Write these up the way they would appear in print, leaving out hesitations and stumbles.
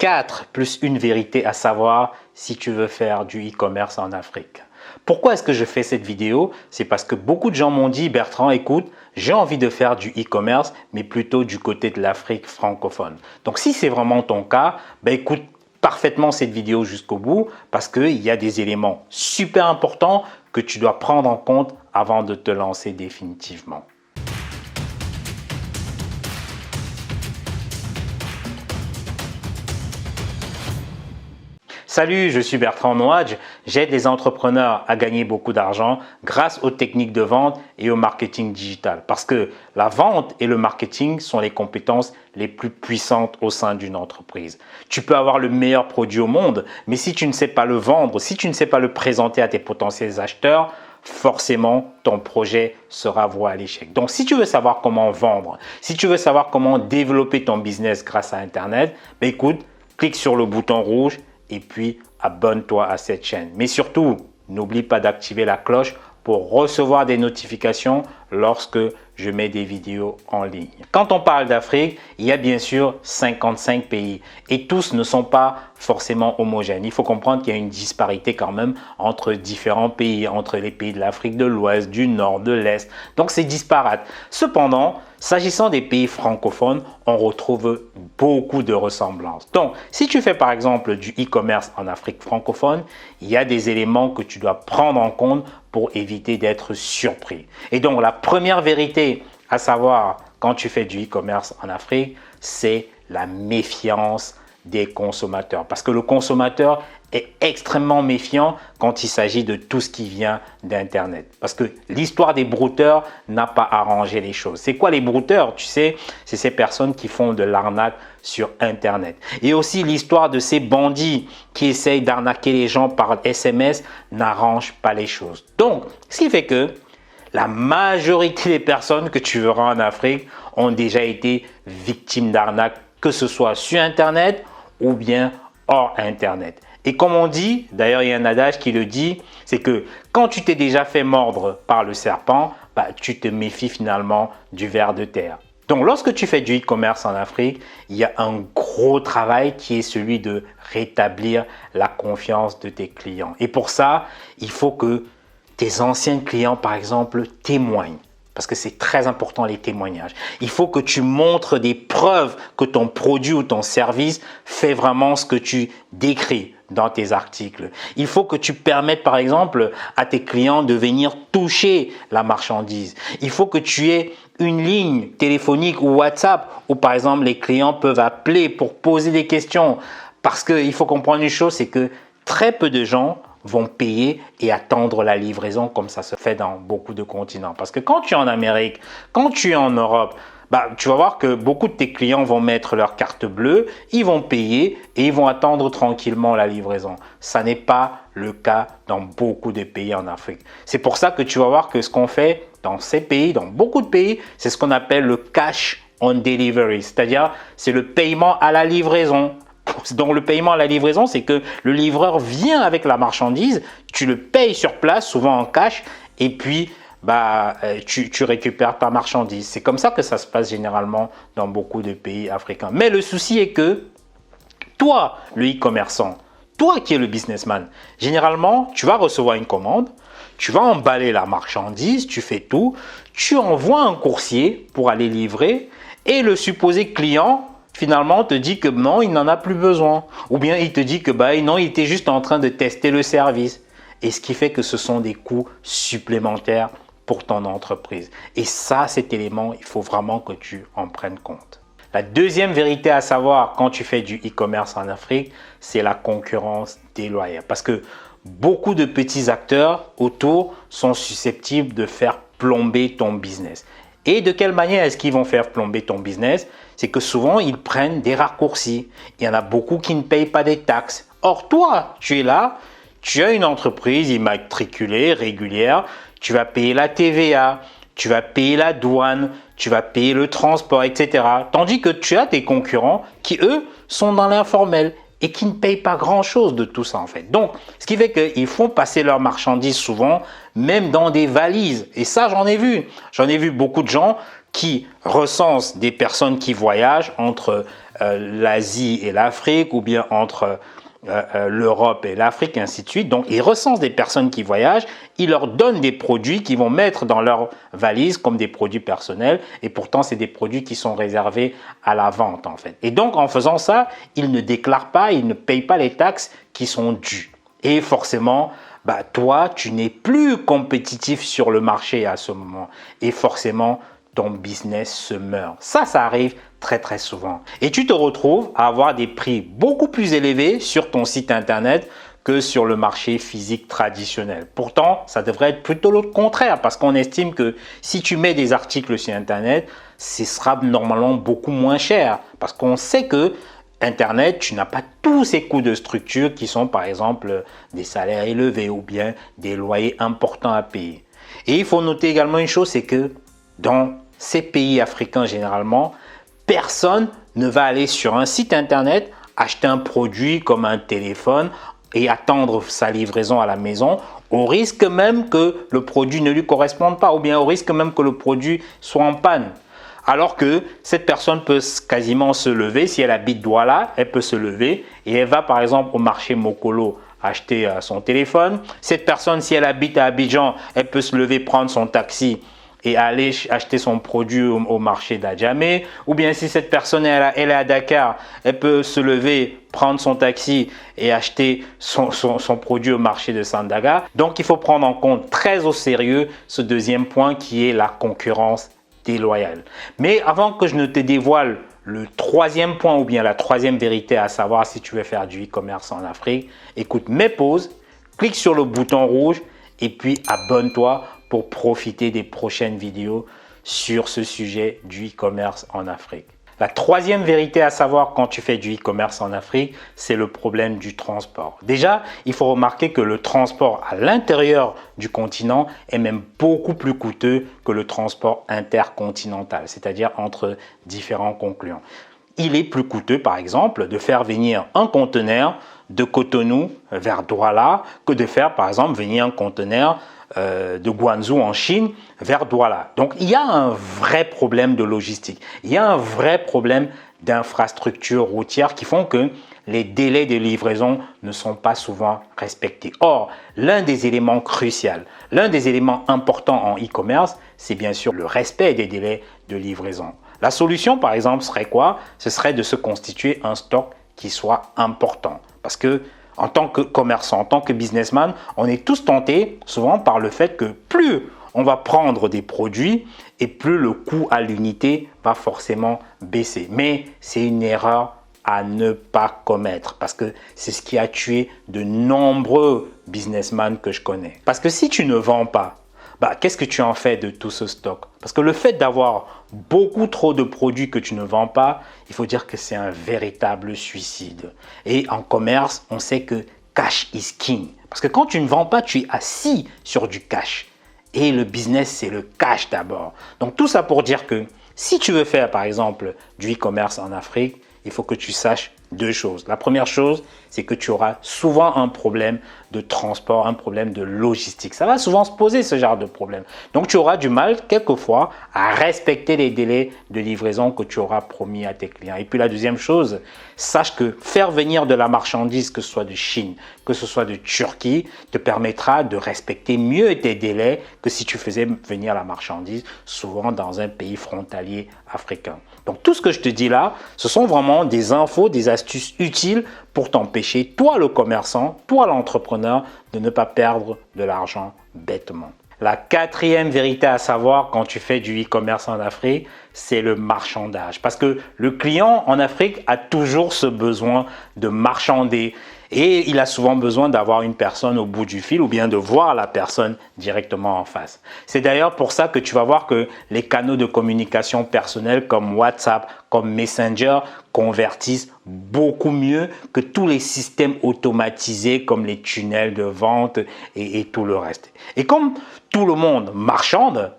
4 plus une vérité à savoir si tu veux faire du e-commerce en Afrique. Pourquoi est-ce que je fais cette vidéo? C'est parce que beaucoup de gens m'ont dit, Bertrand, écoute, j'ai envie de faire du e-commerce, mais plutôt du côté de l'Afrique francophone. Donc, si c'est vraiment ton cas, écoute parfaitement cette vidéo jusqu'au bout parce qu'il y a des éléments super importants que tu dois prendre en compte avant de te lancer définitivement. Salut, je suis Bertrand Nouadj. J'aide les entrepreneurs à gagner beaucoup d'argent grâce aux techniques de vente et au marketing digital. Parce que la vente et le marketing sont les compétences les plus puissantes au sein d'une entreprise. Tu peux avoir le meilleur produit au monde, mais si tu ne sais pas le vendre, si tu ne sais pas le présenter à tes potentiels acheteurs, forcément, ton projet sera voué à l'échec. Donc, si tu veux savoir comment vendre, si tu veux savoir comment développer ton business grâce à Internet, écoute, clique sur le bouton rouge et puis abonne-toi à cette chaîne. Mais surtout, n'oublie pas d'activer la cloche pour recevoir des notifications lorsque je mets des vidéos en ligne. Quand on parle d'Afrique, il y a bien sûr 55 pays et tous ne sont pas forcément homogènes. Il faut comprendre qu'il y a une disparité quand même entre différents pays, entre les pays de l'Afrique de l'Ouest, du Nord, de l'Est. Donc c'est disparate. Cependant, s'agissant des pays francophones, on retrouve beaucoup de ressemblances. Donc, si tu fais par exemple du e-commerce en Afrique francophone, il y a des éléments que tu dois prendre en compte pour éviter d'être surpris. Et donc, la première vérité à savoir quand tu fais du e-commerce en Afrique, c'est la méfiance des consommateurs. Parce que le consommateur est extrêmement méfiant quand il s'agit de tout ce qui vient d'Internet. Parce que l'histoire des brouteurs n'a pas arrangé les choses. C'est quoi les brouteurs? Tu sais, c'est ces personnes qui font de l'arnaque sur Internet. Et aussi l'histoire de ces bandits qui essayent d'arnaquer les gens par SMS n'arrange pas les choses. Donc, ce qui fait que la majorité des personnes que tu verras en Afrique ont déjà été victimes d'arnaques, que ce soit sur Internet ou bien hors Internet. Et comme on dit, d'ailleurs il y a un adage qui le dit, c'est que quand tu t'es déjà fait mordre par le serpent, tu te méfies finalement du ver de terre. Donc lorsque tu fais du e-commerce en Afrique, il y a un gros travail qui est celui de rétablir la confiance de tes clients. Et pour ça, il faut que tes anciens clients, par exemple, témoignent. Parce que c'est très important les témoignages. Il faut que tu montres des preuves que ton produit ou ton service fait vraiment ce que tu décris dans tes articles. Il faut que tu permettes par exemple à tes clients de venir toucher la marchandise. Il faut que tu aies une ligne téléphonique ou WhatsApp où par exemple les clients peuvent appeler pour poser des questions. Parce qu'il faut comprendre une chose, c'est que très peu de gens vont payer et attendre la livraison comme ça se fait dans beaucoup de continents. Parce que quand tu es en Amérique, quand tu es en Europe, tu vas voir que beaucoup de tes clients vont mettre leur carte bleue, ils vont payer et ils vont attendre tranquillement la livraison. Ça n'est pas le cas dans beaucoup de pays en Afrique. C'est pour ça que tu vas voir que ce qu'on fait dans ces pays, dans beaucoup de pays, c'est ce qu'on appelle le cash on delivery, c'est-à-dire c'est le paiement à la livraison. Donc le paiement à la livraison, c'est que le livreur vient avec la marchandise, tu le payes sur place, souvent en cash, et puis tu récupères ta marchandise. C'est comme ça que ça se passe généralement dans beaucoup de pays africains. Mais le souci est que toi, le e-commerçant, toi qui es le businessman, généralement, tu vas recevoir une commande, tu vas emballer la marchandise, tu fais tout, tu envoies un coursier pour aller livrer et le supposé client finalement te dit que non, il n'en a plus besoin. Ou bien il te dit que non, il était juste en train de tester le service. Et ce qui fait que ce sont des coûts supplémentaires pour ton entreprise. Et ça, cet élément, il faut vraiment que tu en prennes compte. La deuxième vérité à savoir quand tu fais du e-commerce en Afrique, c'est la concurrence déloyale. Parce que beaucoup de petits acteurs autour sont susceptibles de faire plomber ton business. Et de quelle manière est-ce qu'ils vont faire plomber ton business? C'est que souvent, ils prennent des raccourcis. Il y en a beaucoup qui ne payent pas des taxes. Or, toi, tu es là, tu as une entreprise immatriculée, régulière, tu vas payer la TVA, tu vas payer la douane, tu vas payer le transport, etc. Tandis que tu as tes concurrents qui, eux, sont dans l'informel et qui ne payent pas grand-chose de tout ça en fait. Donc, ce qui fait qu'ils font passer leurs marchandises souvent, même dans des valises. Et ça, j'en ai vu. J'en ai vu beaucoup de gens qui recense des personnes qui voyagent entre l'Asie et l'Afrique, ou bien entre l'Europe et l'Afrique, et ainsi de suite. Donc, ils recensent des personnes qui voyagent, ils leur donnent des produits qu'ils vont mettre dans leur valise comme des produits personnels, et pourtant, c'est des produits qui sont réservés à la vente, en fait. Et donc, en faisant ça, ils ne déclarent pas, ils ne payent pas les taxes qui sont dues. Et forcément, toi, tu n'es plus compétitif sur le marché à ce moment. Et forcément, ton business se meurt. Ça arrive très très souvent. Et tu te retrouves à avoir des prix beaucoup plus élevés sur ton site internet que sur le marché physique traditionnel. Pourtant, ça devrait être plutôt le contraire parce qu'on estime que si tu mets des articles sur internet, ce sera normalement beaucoup moins cher parce qu'on sait que Internet, tu n'as pas tous ces coûts de structure qui sont par exemple des salaires élevés ou bien des loyers importants à payer. Et il faut noter également une chose, c'est que dans ces pays africains généralement, personne ne va aller sur un site internet, acheter un produit comme un téléphone et attendre sa livraison à la maison, au risque même que le produit ne lui corresponde pas ou bien au risque même que le produit soit en panne. Alors que cette personne peut quasiment se lever, si elle habite Douala, elle peut se lever et elle va par exemple au marché Mokolo acheter son téléphone. Cette personne, si elle habite à Abidjan, elle peut se lever, prendre son taxi et aller acheter son produit au marché d'Adjamé. Ou bien si cette personne elle est à Dakar, elle peut se lever, prendre son taxi et acheter son produit au marché de Sandaga. Donc il faut prendre en compte très au sérieux ce deuxième point qui est la concurrence déloyale. Mais avant que je ne te dévoile le troisième point ou bien la troisième vérité à savoir si tu veux faire du e-commerce en Afrique, écoute mes pauses, clique sur le bouton rouge et puis abonne-toi pour profiter des prochaines vidéos sur ce sujet du e-commerce en Afrique. La troisième vérité à savoir quand tu fais du e-commerce en Afrique, c'est le problème du transport. Déjà, il faut remarquer que le transport à l'intérieur du continent est même beaucoup plus coûteux que le transport intercontinental, c'est-à-dire entre différents concluants. Il est plus coûteux, par exemple, de faire venir un conteneur de Cotonou vers Douala que de faire, par exemple, venir un conteneur de Guangzhou en Chine vers Douala. Donc, il y a un vrai problème de logistique. Il y a un vrai problème d'infrastructures routières qui font que les délais de livraison ne sont pas souvent respectés. Or, l'un des éléments cruciaux, l'un des éléments importants en e-commerce, c'est bien sûr le respect des délais de livraison. La solution, par exemple, serait quoi? Ce serait de se constituer un stock qui soit important. Parce que en tant que commerçant, en tant que businessman, on est tous tentés souvent par le fait que plus on va prendre des produits et plus le coût à l'unité va forcément baisser. Mais c'est une erreur à ne pas commettre parce que c'est ce qui a tué de nombreux businessmen que je connais. Parce que si tu ne vends pas, qu'est-ce que tu en fais de tout ce stock? Parce que le fait d'avoir beaucoup trop de produits que tu ne vends pas, il faut dire que c'est un véritable suicide. Et en commerce, on sait que cash is king. Parce que quand tu ne vends pas, tu es assis sur du cash. Et le business, c'est le cash d'abord. Donc tout ça pour dire que si tu veux faire par exemple du e-commerce en Afrique, il faut que tu saches deux choses. La première chose, c'est que tu auras souvent un problème de transport, un problème de logistique. Ça va souvent se poser ce genre de problème. Donc, tu auras du mal quelquefois à respecter les délais de livraison que tu auras promis à tes clients. Et puis, la deuxième chose, sache que faire venir de la marchandise, que ce soit de Chine, que ce soit de Turquie, te permettra de respecter mieux tes délais que si tu faisais venir la marchandise souvent dans un pays frontalier africain. Donc, tout ce que je te dis là, ce sont vraiment des infos, des astuces utiles pour t'empêcher, toi le commerçant, toi l'entrepreneur, de ne pas perdre de l'argent bêtement. La quatrième vérité à savoir quand tu fais du e-commerce en Afrique, c'est le marchandage. Parce que le client en Afrique a toujours ce besoin de marchander. Et il a souvent besoin d'avoir une personne au bout du fil ou bien de voir la personne directement en face. C'est d'ailleurs pour ça que tu vas voir que les canaux de communication personnels comme WhatsApp, comme Messenger convertissent beaucoup mieux que tous les systèmes automatisés comme les tunnels de vente et tout le reste. Et comme tout le monde marchande,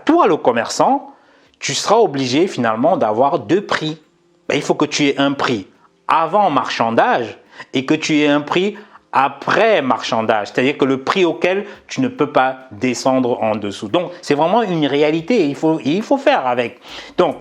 toi le commerçant, tu seras obligé finalement d'avoir deux prix. Il faut que tu aies un prix avant marchandage et que tu aies un prix après marchandage, c'est-à-dire que le prix auquel tu ne peux pas descendre en dessous. Donc, c'est vraiment une réalité, il faut faire avec. Donc,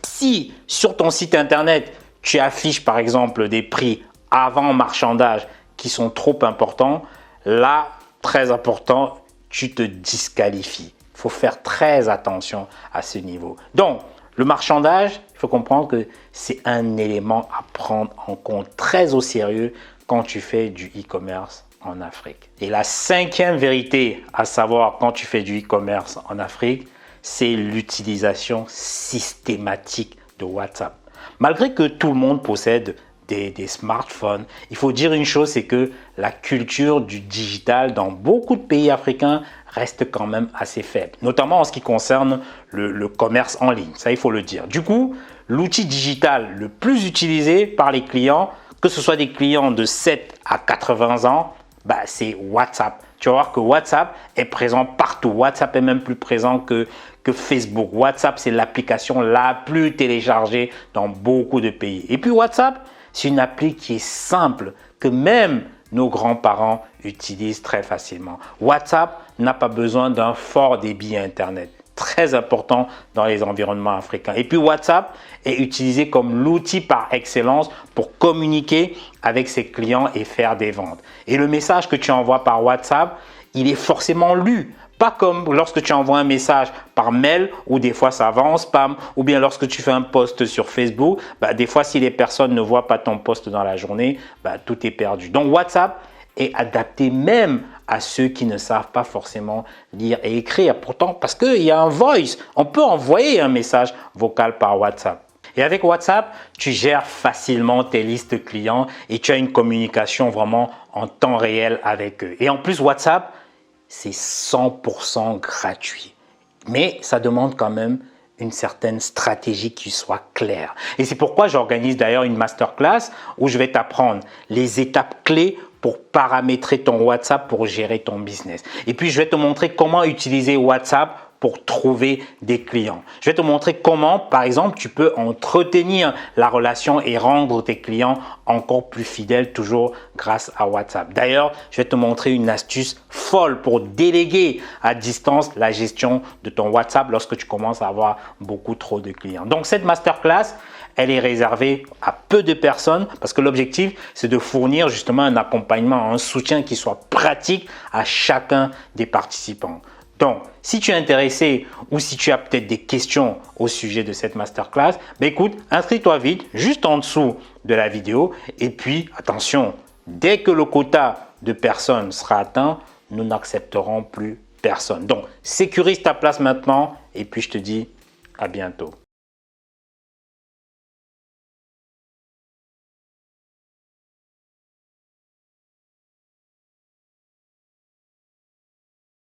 si sur ton site internet, tu affiches par exemple des prix avant marchandage qui sont trop importants, là, très important, tu te disqualifies. Il faut faire très attention à ce niveau. Donc, le marchandage, il faut comprendre que c'est un élément à prendre en compte très au sérieux quand tu fais du e-commerce en Afrique. Et la cinquième vérité à savoir quand tu fais du e-commerce en Afrique, c'est l'utilisation systématique de WhatsApp. Malgré que tout le monde possède des smartphones, il faut dire une chose, c'est que la culture du digital dans beaucoup de pays africains reste quand même assez faible, notamment en ce qui concerne le commerce en ligne, ça il faut le dire. Du coup, l'outil digital le plus utilisé par les clients, que ce soit des clients de 7 à 80 ans, c'est WhatsApp. Tu vas voir que WhatsApp est présent partout. WhatsApp est même plus présent que Facebook. WhatsApp, c'est l'application la plus téléchargée dans beaucoup de pays. Et puis WhatsApp, c'est une appli qui est simple, que même nos grands-parents utilisent très facilement. WhatsApp n'a pas besoin d'un fort débit Internet. Très important dans les environnements africains. Et puis WhatsApp est utilisé comme l'outil par excellence pour communiquer avec ses clients et faire des ventes. Et le message que tu envoies par WhatsApp, il est forcément lu. Pas comme lorsque tu envoies un message par mail où des fois ça va en spam, ou bien lorsque tu fais un post sur Facebook, des fois si les personnes ne voient pas ton post dans la journée, tout est perdu. Donc WhatsApp est adapté même à ceux qui ne savent pas forcément lire et écrire. Pourtant, parce qu'il y a un voice, on peut envoyer un message vocal par WhatsApp. Et avec WhatsApp, tu gères facilement tes listes clients et tu as une communication vraiment en temps réel avec eux. Et en plus, WhatsApp, c'est 100% gratuit. Mais ça demande quand même une certaine stratégie qui soit claire. Et c'est pourquoi j'organise d'ailleurs une masterclass où je vais t'apprendre les étapes clés pour paramétrer ton WhatsApp pour gérer ton business. Et puis, je vais te montrer comment utiliser WhatsApp pour trouver des clients. Je vais te montrer comment, par exemple, tu peux entretenir la relation et rendre tes clients encore plus fidèles, toujours grâce à WhatsApp. D'ailleurs, je vais te montrer une astuce folle pour déléguer à distance la gestion de ton WhatsApp lorsque tu commences à avoir beaucoup trop de clients. Donc, cette masterclass, elle est réservée à peu de personnes parce que l'objectif, c'est de fournir justement un accompagnement, un soutien qui soit pratique à chacun des participants. Donc, si tu es intéressé ou si tu as peut-être des questions au sujet de cette masterclass, écoute, inscris-toi vite juste en dessous de la vidéo. Et puis, attention, dès que le quota de personnes sera atteint, nous n'accepterons plus personne. Donc, sécurise ta place maintenant et puis je te dis à bientôt.